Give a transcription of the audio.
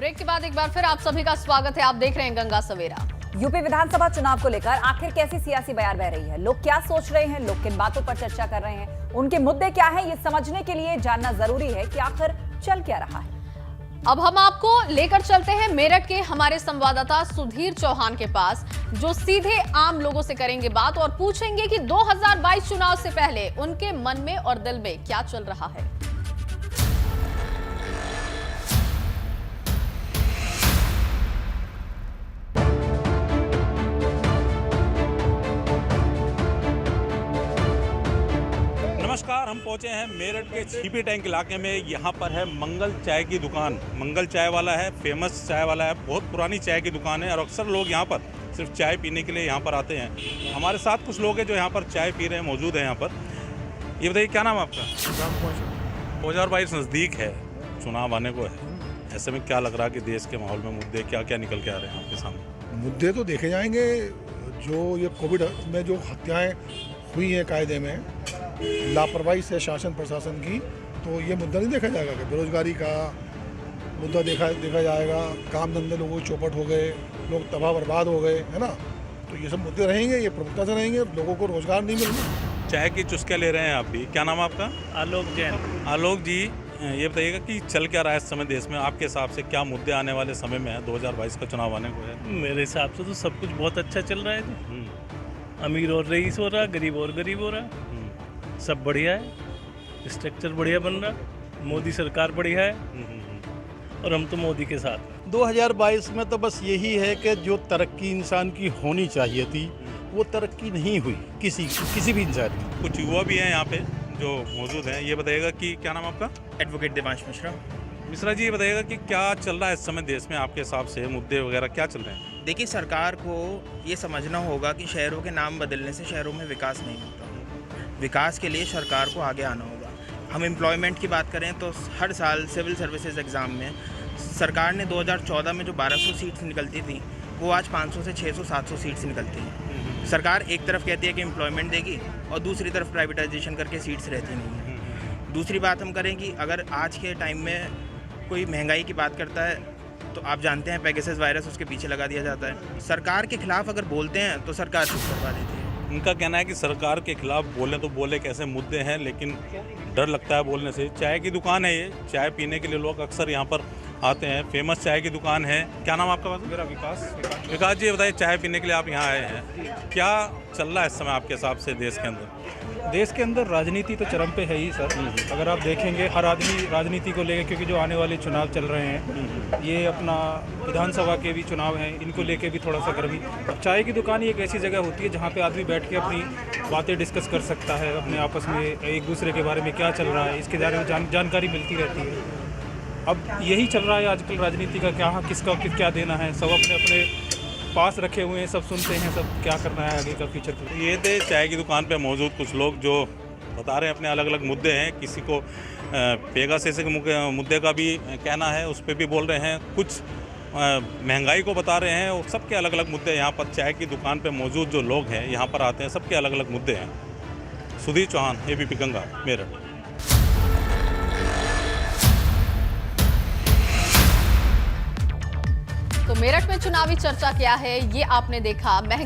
Break के बाद एक बार फिर आप सभी का स्वागत है। आप देख रहे हैं गंगा सवेरा। यूपी विधानसभा चुनाव को लेकर आखिर कैसी सियासी बयार बह रही है, लोग क्या सोच रहे हैं, लोग किन बातों पर चर्चा कर रहे हैं, उनके मुद्दे क्या हैं, ये समझने के लिए जानना जरूरी है कि आखिर चल क्या रहा है। अब हम आपको लेकर चलते हैं मेरठ के हमारे संवाददाता सुधीर चौहान के पास, जो सीधे आम लोगों से करेंगे बात और पूछेंगे कि 2022 चुनाव से पहले उनके मन में और दिल में क्या चल रहा है। नमस्कार, हम पहुंचे हैं मेरठ के छीपी टैंक इलाके में। यहाँ पर है मंगल चाय की दुकान। मंगल चाय वाला है, फेमस चाय वाला है, बहुत पुरानी चाय की दुकान है और अक्सर लोग यहाँ पर सिर्फ चाय पीने के लिए यहाँ पर आते हैं। हमारे साथ कुछ लोग हैं जो यहाँ पर चाय पी रहे हैं, मौजूद हैं यहाँ पर। ये बताइए, क्या नाम है आपका? 2022 नज़दीक है, चुनाव आने को है, ऐसे में क्या लग रहा है कि देश के माहौल में मुद्दे क्या क्या निकल के आ रहे हैं आपके सामने? मुद्दे तो देखे जाएंगे। जो ये कोविड में जो हत्याएं हुई हैं कायदे में, लापरवाही से शासन प्रशासन की, तो ये मुद्दा नहीं देखा जाएगा कि बेरोजगारी का मुद्दा देखा जाएगा। काम धंधे लोगों को चौपट हो गए, लोग तबाह बर्बाद हो गए, है ना। तो ये सब मुद्दे रहेंगे, ये प्रमुखता से रहेंगे। लोगों को रोजगार नहीं मिल रहा। चाय की चुस्कियाँ ले रहे हैं आप भी। क्या नाम है आपका? आलोक जैन। आलोक जी, ये बताइएगा कि चल क्या रहा है इस समय देश में, आपके हिसाब से क्या मुद्दे आने वाले समय में है? 2022 का चुनाव आने को है। मेरे हिसाब से तो सब कुछ बहुत अच्छा चल रहा है जी। अमीर और रईस हो रहा, गरीब और गरीब हो रहा, सब बढ़िया है। स्ट्रक्चर बढ़िया बन रहा, मोदी सरकार बढ़िया है और हम तो मोदी के साथ हैं। 2022 में तो बस यही है कि जो तरक्की इंसान की होनी चाहिए थी वो तरक्की नहीं हुई किसी भी इंसान की। कुछ युवा भी हैं यहाँ पे जो मौजूद हैं। ये बताइएगा कि क्या नाम आपका? एडवोकेट देवांश मिश्रा। मिश्रा जी, ये बताइएगा कि क्या चल रहा है इस समय देश में, आपके हिसाब से मुद्दे वगैरह क्या चल रहे हैं? देखिए, सरकार को ये समझना होगा कि शहरों के नाम बदलने से शहरों में विकास नहीं होता। विकास के लिए सरकार को आगे आना होगा। हम एम्प्लॉयमेंट की बात करें तो हर साल सिविल सर्विसेज एग्ज़ाम में सरकार ने 2014 में जो 1200 सीट्स निकलती थी, वो आज 500 से 600 700 सीट्स निकलती हैं। सरकार एक तरफ कहती है कि एम्प्लॉयमेंट देगी और दूसरी तरफ प्राइवेटाइजेशन करके सीट्स रहती नहीं हैं। दूसरी बात हम करें कि अगर आज के टाइम में कोई महंगाई की बात करता है तो आप जानते हैं पेगासस वायरस उसके पीछे लगा दिया जाता है। सरकार के खिलाफ अगर बोलते हैं तो सरकार चुप करवा देती है। उनका कहना है कि सरकार के खिलाफ बोलें तो बोले कैसे, मुद्दे हैं लेकिन डर लगता है बोलने से। चाय की दुकान है ये, चाय पीने के लिए लोग अक्सर यहाँ पर आते हैं। फेमस चाय की दुकान है। क्या नाम आपका? मेरा विकास। विकास जी, ये बताइए, चाय पीने के लिए आप यहाँ आए हैं, क्या चल रहा है इस समय आपके हिसाब से देश के अंदर? देश के अंदर राजनीति तो चरम पे है ही सर। अगर आप देखेंगे हर आदमी राजनीति को लेकर, क्योंकि जो आने वाले चुनाव चल रहे हैं, ये अपना विधानसभा के भी चुनाव हैं, इनको लेके भी थोड़ा सा गर्मी। अब चाय की दुकान एक ऐसी जगह होती है जहाँ पे आदमी बैठ के अपनी बातें डिस्कस कर सकता है, अपने आपस में एक दूसरे के बारे में क्या चल रहा है इसके बारे में जानकारी मिलती रहती है। अब यही चल रहा है आजकल, राजनीति का किसका क्या देना है, सब अपने अपने पास रखे हुए हैं, सब सुनते हैं, सब क्या करना है आगे का फ्यूचर। ये थे चाय की दुकान पे मौजूद कुछ लोग जो बता रहे हैं अपने अलग अलग मुद्दे हैं। किसी को पेगासस के मुद्दे का भी कहना है, उस पर भी बोल रहे हैं। कुछ महंगाई को बता रहे हैं। और सबके अलग अलग मुद्दे यहाँ पर चाय की दुकान पे मौजूद जो लोग हैं यहाँ पर आते हैं, सबके अलग अलग मुद्दे हैं। सुधीर चौहान, एबीपी गंगा, मेरठ। तो मेरठ में चुनावी चर्चा क्या है ये आपने देखा। महंगाई